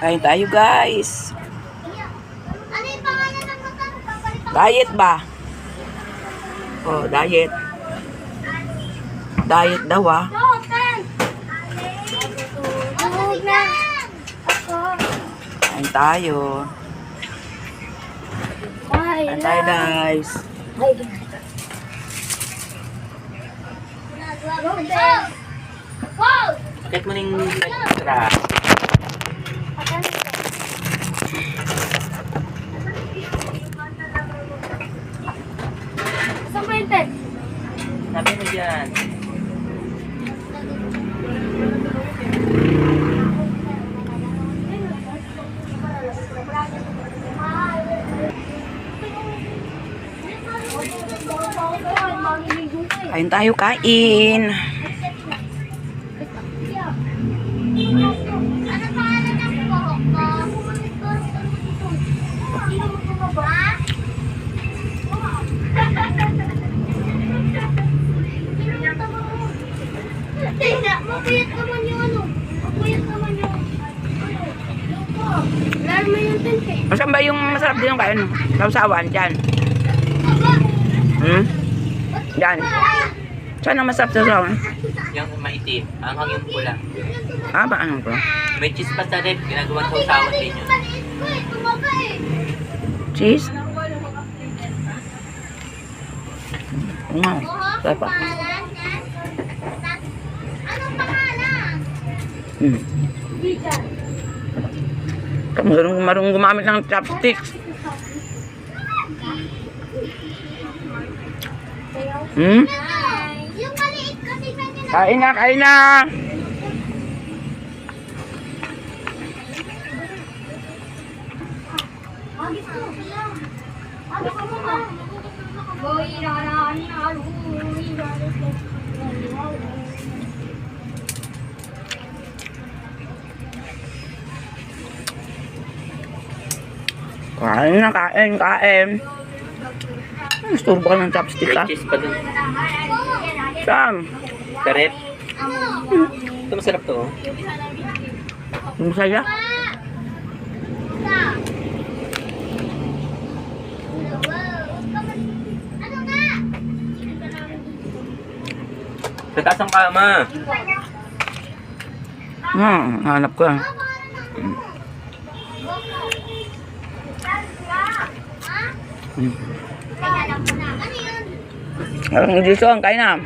Kain tayo, guys. Ano yung pangalan ng motor? Diet ba? Oh, diet. Diet daw ah. Tulog na. Kain tayo. Kain tayo, guys. Bakit mo ning extra? Saan ba yung tent? Sabi mo dyan. Kain tayo, kain. Ano pangalan ng buhok mo? Sino mo bumaba? Tingnan, mapuyat naman yung ano. Mapuyat naman yung... Lalo mo yung tent eh. Saan ba yung masarap din yung kain? Sausawan, dyan. Hmm? Dyan. Saan ang masarap sausawan? Yung maitim, anghang yung pula. Ah, ba ano ba? May cheese pa sa rep, ginagawa sa usawan din yun. Maliit ko eh, tumaga eh. Cheese? Oo nga. Buhok, Sarap pa. pangalan yan. Anong pangalan? Hmm. Marunong gumamit ng chopsticks. Hmm? Yung maliit kasi kanya na. Kain na, kain na! Kain na, kain, kain. Gusto ba ka ng chopstick May ka? cheese pa dun. Saan? Sa rep. Ito masarap to. Oh. Masaya? Ano nga? Sa taas ang kama. Hanap ko. Ang dito, ang kain na.